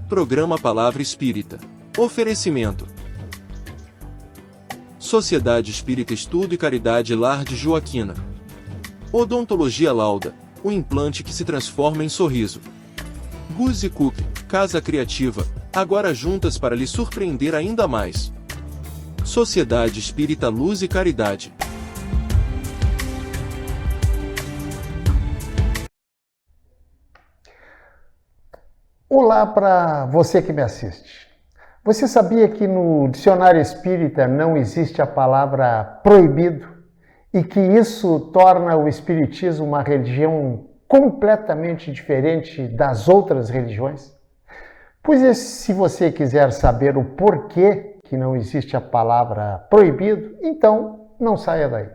Programa Palavra Espírita. Oferecimento: Sociedade Espírita Estudo e Caridade Lar de Joaquina. Odontologia Lauda, o implante que se transforma em sorriso. Guzzi Cook, Casa Criativa, agora juntas para lhe surpreender ainda mais. Sociedade Espírita Luz e Caridade. Olá para você que me assiste. Você sabia que no dicionário espírita não existe a palavra proibido e que isso torna o espiritismo uma religião completamente diferente das outras religiões? Pois se você quiser saber o porquê que não existe a palavra proibido, então não saia daí.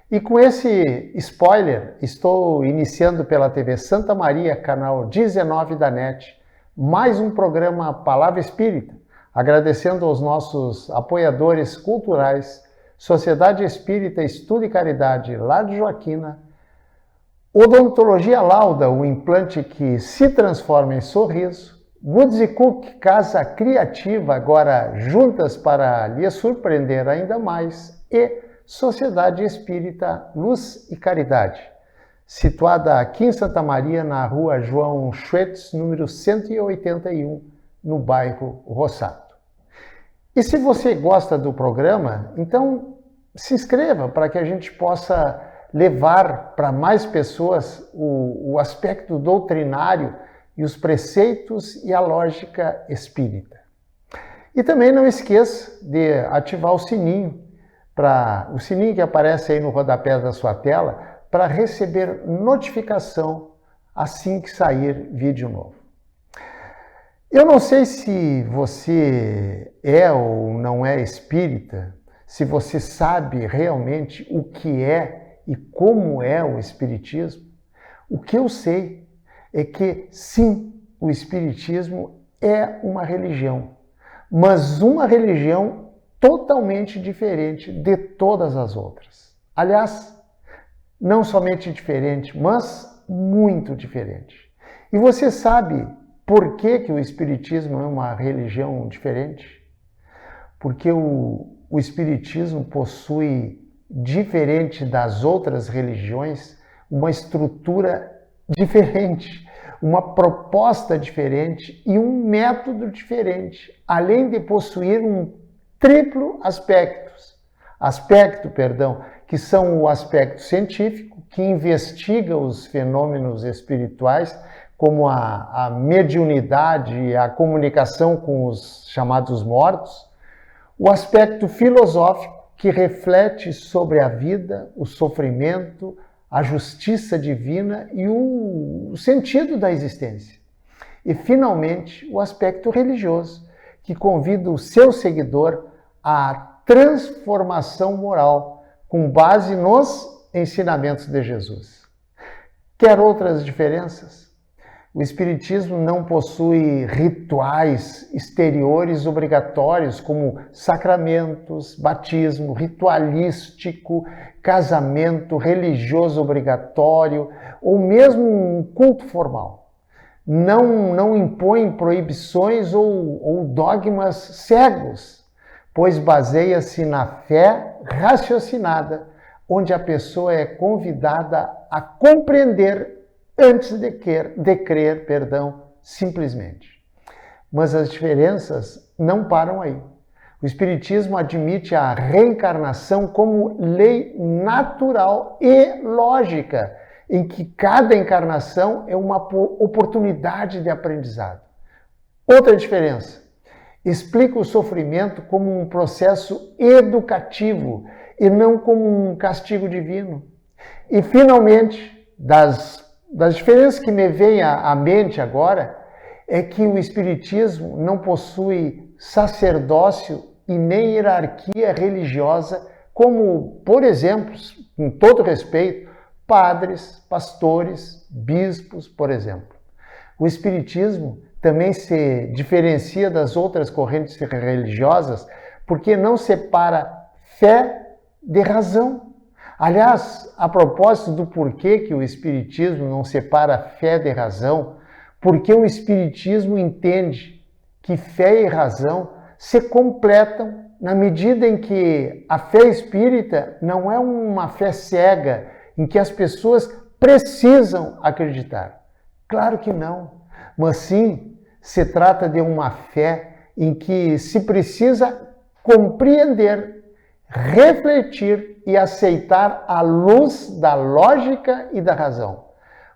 E com esse spoiler, estou iniciando pela TV Santa Maria, canal 19 da NET, mais um programa Palavra Espírita, agradecendo aos nossos apoiadores culturais, Sociedade Espírita Estudo e Caridade Lar de Joaquina, Odontologia Lauda, o implante que se transforma em sorriso, Guzzi Cook, Casa Criativa, agora juntas para lhe surpreender ainda mais, e Sociedade Espírita Luz e Caridade, situada aqui em Santa Maria, na rua João Schwetz, número 181, no bairro Rossato. E se você gosta do programa, então se inscreva para que a gente possa levar para mais pessoas o aspecto doutrinário e os preceitos e a lógica espírita. E também não esqueça de ativar o sininho que aparece aí no rodapé da sua tela, para receber notificação assim que sair vídeo novo. Eu não sei se você é ou não é espírita, se você sabe realmente o que é e como é o espiritismo. O que eu sei é que, sim, o espiritismo é uma religião, mas uma religião totalmente diferente de todas as outras. Aliás, não somente diferente, mas muito diferente. E você sabe por que o Espiritismo é uma religião diferente? Porque o Espiritismo possui, diferente das outras religiões, uma estrutura diferente, uma proposta diferente e um método diferente, além de possuir um triplo aspecto, que são o aspecto científico, que investiga os fenômenos espirituais, como a mediunidade e a comunicação com os chamados mortos, o aspecto filosófico, que reflete sobre a vida, o sofrimento, a justiça divina e o sentido da existência. E, finalmente, o aspecto religioso, que convida o seu seguidor à transformação moral, com base nos ensinamentos de Jesus. Quer outras diferenças? O Espiritismo não possui rituais exteriores obrigatórios, como sacramentos, batismo, ritualístico, casamento religioso obrigatório, ou mesmo um culto formal. Não impõe proibições ou dogmas cegos, pois baseia-se na fé raciocinada, onde a pessoa é convidada a compreender antes de crer, simplesmente. Mas as diferenças não param aí. O Espiritismo admite a reencarnação como lei natural e lógica, em que cada encarnação é uma oportunidade de aprendizado. Outra diferença: explica o sofrimento como um processo educativo e não como um castigo divino. E, finalmente, das diferenças que me vêm à mente agora, é que o Espiritismo não possui sacerdócio e nem hierarquia religiosa, como, por exemplo, com todo respeito, padres, pastores, bispos, por exemplo. O Espiritismo também se diferencia das outras correntes religiosas porque não separa fé de razão. Aliás, a propósito do porquê que o Espiritismo não separa fé de razão, porque o Espiritismo entende que fé e razão se completam na medida em que a fé espírita não é uma fé cega em que as pessoas precisam acreditar. Claro que não, mas sim se trata de uma fé em que se precisa compreender, refletir e aceitar à luz da lógica e da razão.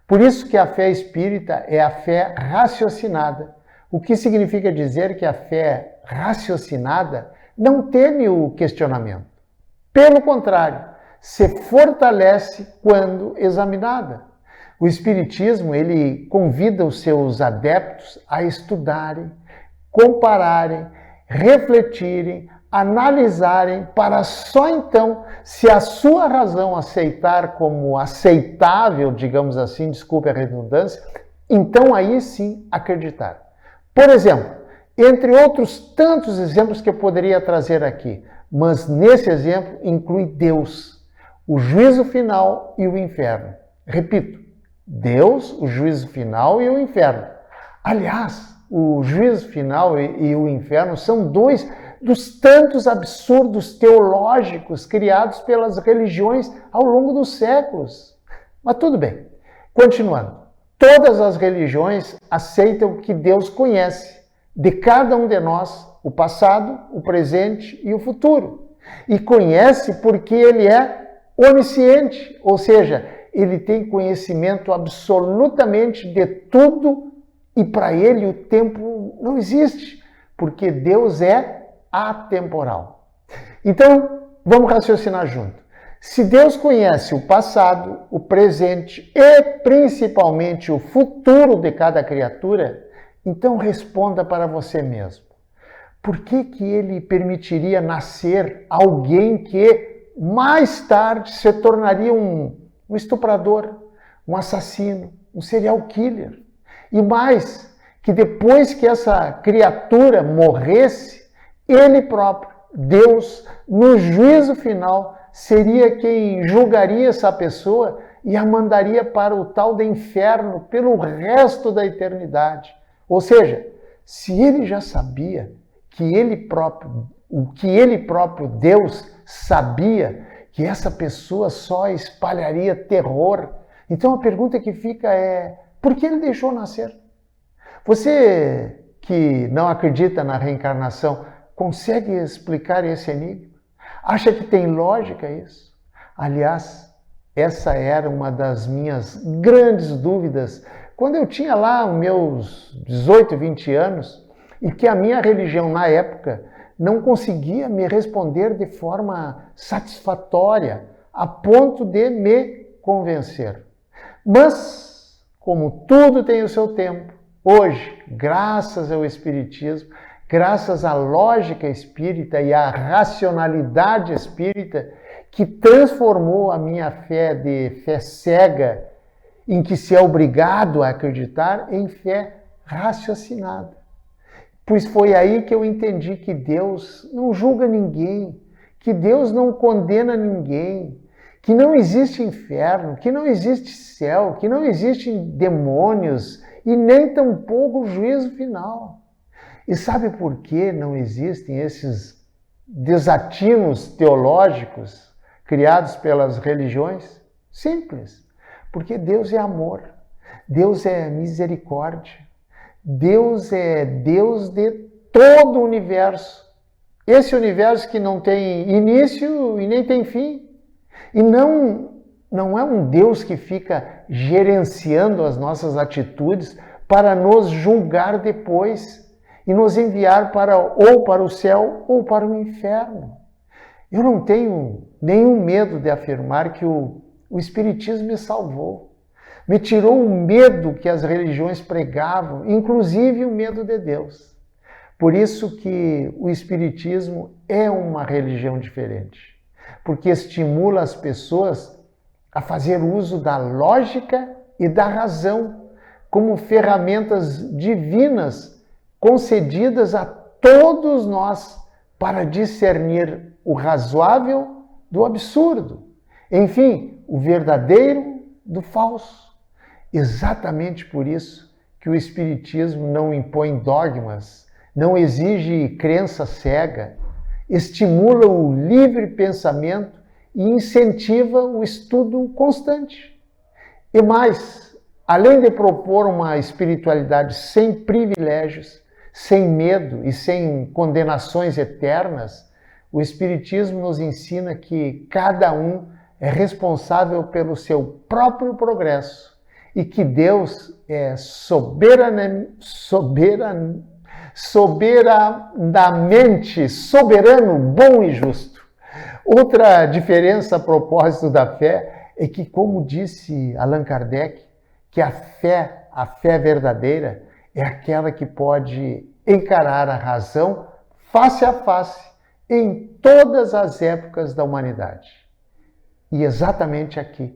Por isso que a fé espírita é a fé raciocinada, o que significa dizer que a fé raciocinada não teme o questionamento. Pelo contrário, se fortalece quando examinada. O Espiritismo, ele convida os seus adeptos a estudarem, compararem, refletirem, analisarem, para só então, se a sua razão aceitar como aceitável, digamos assim, desculpe a redundância, então aí sim acreditar. Por exemplo, entre outros tantos exemplos que eu poderia trazer aqui, mas nesse exemplo inclui Deus, o juízo final e o inferno. Repito, Deus, o juízo final e o inferno. Aliás, o juízo final e o inferno são dois dos tantos absurdos teológicos criados pelas religiões ao longo dos séculos. Mas tudo bem, continuando. Todas as religiões aceitam que Deus conhece de cada um de nós o passado, o presente e o futuro. E conhece porque ele é onisciente, ou seja, ele tem conhecimento absolutamente de tudo e para ele o tempo não existe, porque Deus é atemporal. Então, vamos raciocinar junto. Se Deus conhece o passado, o presente e principalmente o futuro de cada criatura, então responda para você mesmo. Por que ele permitiria nascer alguém que mais tarde se tornaria um estuprador, um assassino, um serial killer? E mais, que depois que essa criatura morresse, ele próprio, Deus, no juízo final, seria quem julgaria essa pessoa e a mandaria para o tal de inferno pelo resto da eternidade. Ou seja, se ele já sabia que ele próprio, o que ele próprio, Deus, sabia que essa pessoa só espalharia terror, então a pergunta que fica é: por que ele deixou nascer? Você que não acredita na reencarnação, consegue explicar esse enigma? Acha que tem lógica isso? Aliás, essa era uma das minhas grandes dúvidas quando eu tinha lá os meus 18, 20 anos e que a minha religião na época não conseguia me responder de forma satisfatória a ponto de me convencer. Mas, como tudo tem o seu tempo, hoje, graças ao Espiritismo, graças à lógica espírita e à racionalidade espírita, que transformou a minha fé de fé cega, em que se é obrigado a acreditar, em fé raciocinada. Pois foi aí que eu entendi que Deus não julga ninguém, que Deus não condena ninguém, que não existe inferno, que não existe céu, que não existem demônios e nem tampouco juízo final. E sabe por que não existem esses desatinos teológicos criados pelas religiões? Simples. Porque Deus é amor, Deus é misericórdia, Deus é Deus de todo o universo. Esse universo que não tem início e nem tem fim. E não é um Deus que fica gerenciando as nossas atitudes para nos julgar depois e nos enviar ou para o céu ou para o inferno. Eu não tenho nenhum medo de afirmar que o Espiritismo me salvou, me tirou o medo que as religiões pregavam, inclusive o medo de Deus. Por isso que o Espiritismo é uma religião diferente, porque estimula as pessoas a fazer uso da lógica e da razão como ferramentas divinas concedidas a todos nós para discernir o razoável do absurdo. Enfim, o verdadeiro do falso. Exatamente por isso que o Espiritismo não impõe dogmas, não exige crença cega, estimula o livre pensamento e incentiva o estudo constante. E mais, além de propor uma espiritualidade sem privilégios, sem medo e sem condenações eternas, o Espiritismo nos ensina que cada um é responsável pelo seu próprio progresso e que Deus é soberanamente soberano, bom e justo. Outra diferença a propósito da fé é que, como disse Allan Kardec, que a fé verdadeira é aquela que pode encarar a razão face a face em todas as épocas da humanidade. E exatamente aqui,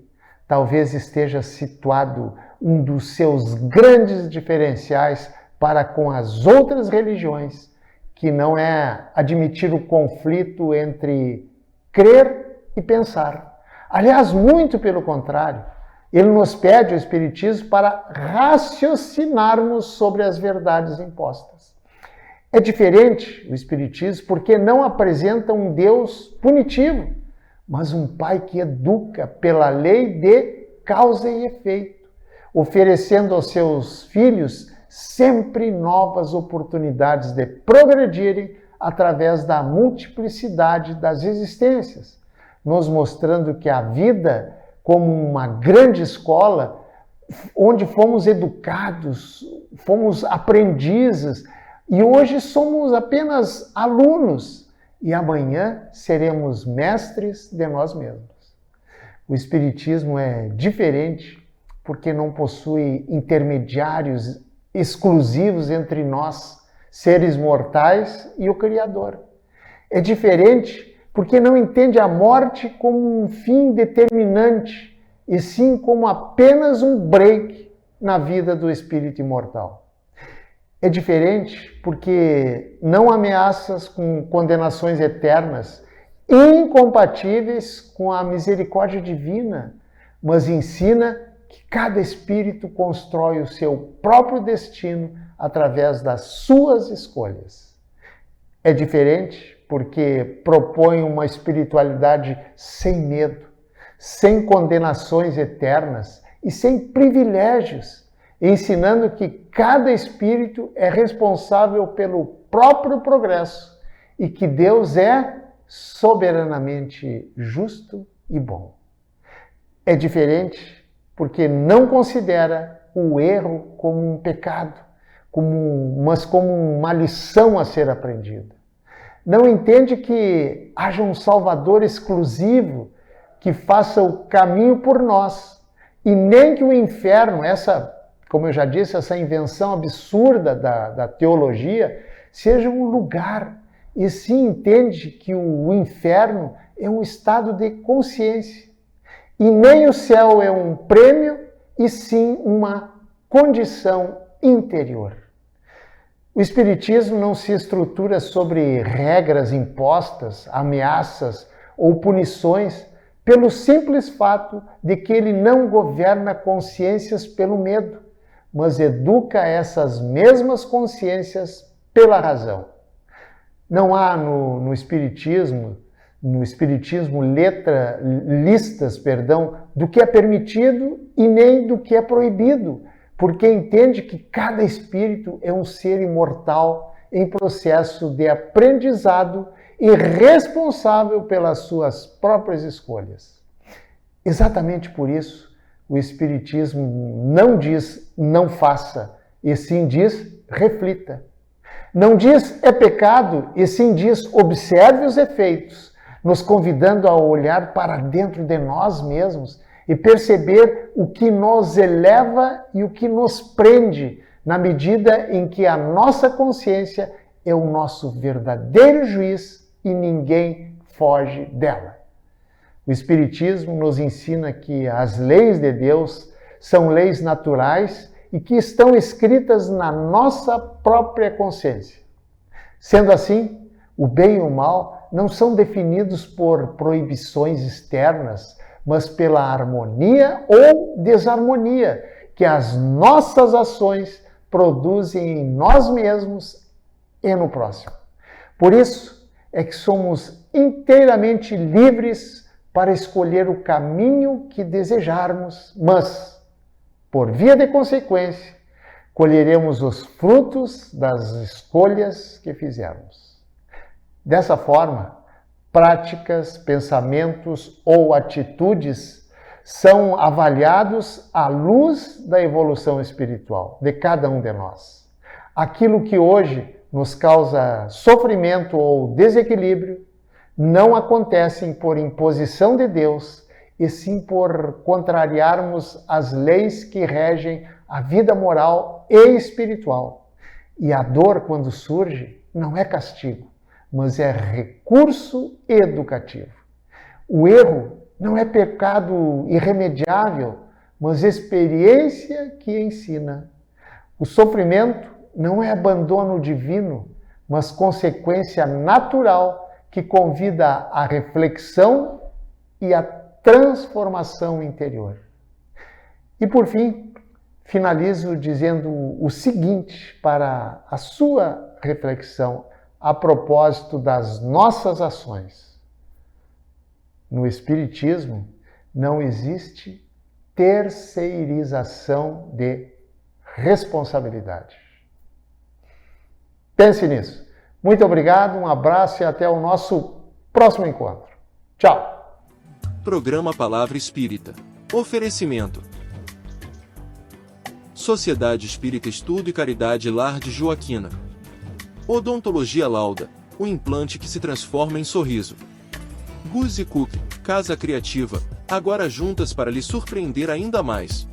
talvez esteja situado um dos seus grandes diferenciais para com as outras religiões, que não é admitir o conflito entre crer e pensar. Aliás, muito pelo contrário, ele nos pede o Espiritismo para raciocinarmos sobre as verdades impostas. É diferente o Espiritismo porque não apresenta um Deus punitivo, mas um Pai que educa pela lei de causa e efeito, oferecendo aos seus filhos sempre novas oportunidades de progredirem através da multiplicidade das existências, nos mostrando que a vida, como uma grande escola, onde fomos educados, fomos aprendizes, e hoje somos apenas alunos, e amanhã seremos mestres de nós mesmos. O Espiritismo é diferente porque não possui intermediários exclusivos entre nós, seres mortais, e o Criador. É diferente porque não entende a morte como um fim determinante, e sim como apenas um break na vida do espírito imortal. É diferente porque não ameaças com condenações eternas, incompatíveis com a misericórdia divina, mas ensina que cada espírito constrói o seu próprio destino através das suas escolhas. É diferente porque propõe uma espiritualidade sem medo, sem condenações eternas e sem privilégios, ensinando que cada espírito é responsável pelo próprio progresso e que Deus é soberanamente justo e bom. É diferente porque não considera o erro como um pecado, mas como uma lição a ser aprendida. Não entende que haja um Salvador exclusivo que faça o caminho por nós, e nem que o inferno, como eu já disse, essa invenção absurda da teologia, seja um lugar. E sim entende que o inferno é um estado de consciência. E nem o céu é um prêmio, e sim uma condição interior. O Espiritismo não se estrutura sobre regras impostas, ameaças ou punições, pelo simples fato de que ele não governa consciências pelo medo, mas educa essas mesmas consciências pela razão. Não há no Espiritismo listas do que é permitido e nem do que é proibido, porque entende que cada espírito é um ser imortal em processo de aprendizado e responsável pelas suas próprias escolhas. Exatamente por isso, o Espiritismo não diz não faça, e sim diz reflita. Não diz é pecado, e sim diz observe os efeitos, nos convidando a olhar para dentro de nós mesmos e perceber o que nos eleva e o que nos prende, na medida em que a nossa consciência é o nosso verdadeiro juiz e ninguém foge dela. O Espiritismo nos ensina que as leis de Deus são leis naturais e que estão escritas na nossa própria consciência. Sendo assim, o bem e o mal não são definidos por proibições externas, mas pela harmonia ou desarmonia que as nossas ações produzem em nós mesmos e no próximo. Por isso é que somos inteiramente livres para escolher o caminho que desejarmos, mas, por via de consequência, colheremos os frutos das escolhas que fizermos. Dessa forma, práticas, pensamentos ou atitudes são avaliados à luz da evolução espiritual de cada um de nós. Aquilo que hoje nos causa sofrimento ou desequilíbrio não acontecem por imposição de Deus, e sim por contrariarmos as leis que regem a vida moral e espiritual. E a dor, quando surge, não é castigo, mas é recurso educativo. O erro não é pecado irremediável, mas experiência que ensina. O sofrimento não é abandono divino, mas consequência natural que convida à reflexão e à transformação interior. E por fim, finalizo dizendo o seguinte para a sua reflexão a propósito das nossas ações. No Espiritismo não existe terceirização de responsabilidade. Pense nisso. Muito obrigado, um abraço e até o nosso próximo encontro. Tchau! Programa Palavra Espírita. Oferecimento: Sociedade Espírita Estudo e Caridade Lar de Joaquina. Odontologia Lauda, o implante que se transforma em sorriso. Guzzi Cook, Casa Criativa, agora juntas para lhe surpreender ainda mais.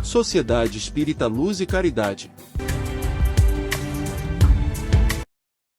Sociedade Espírita Luz e Caridade.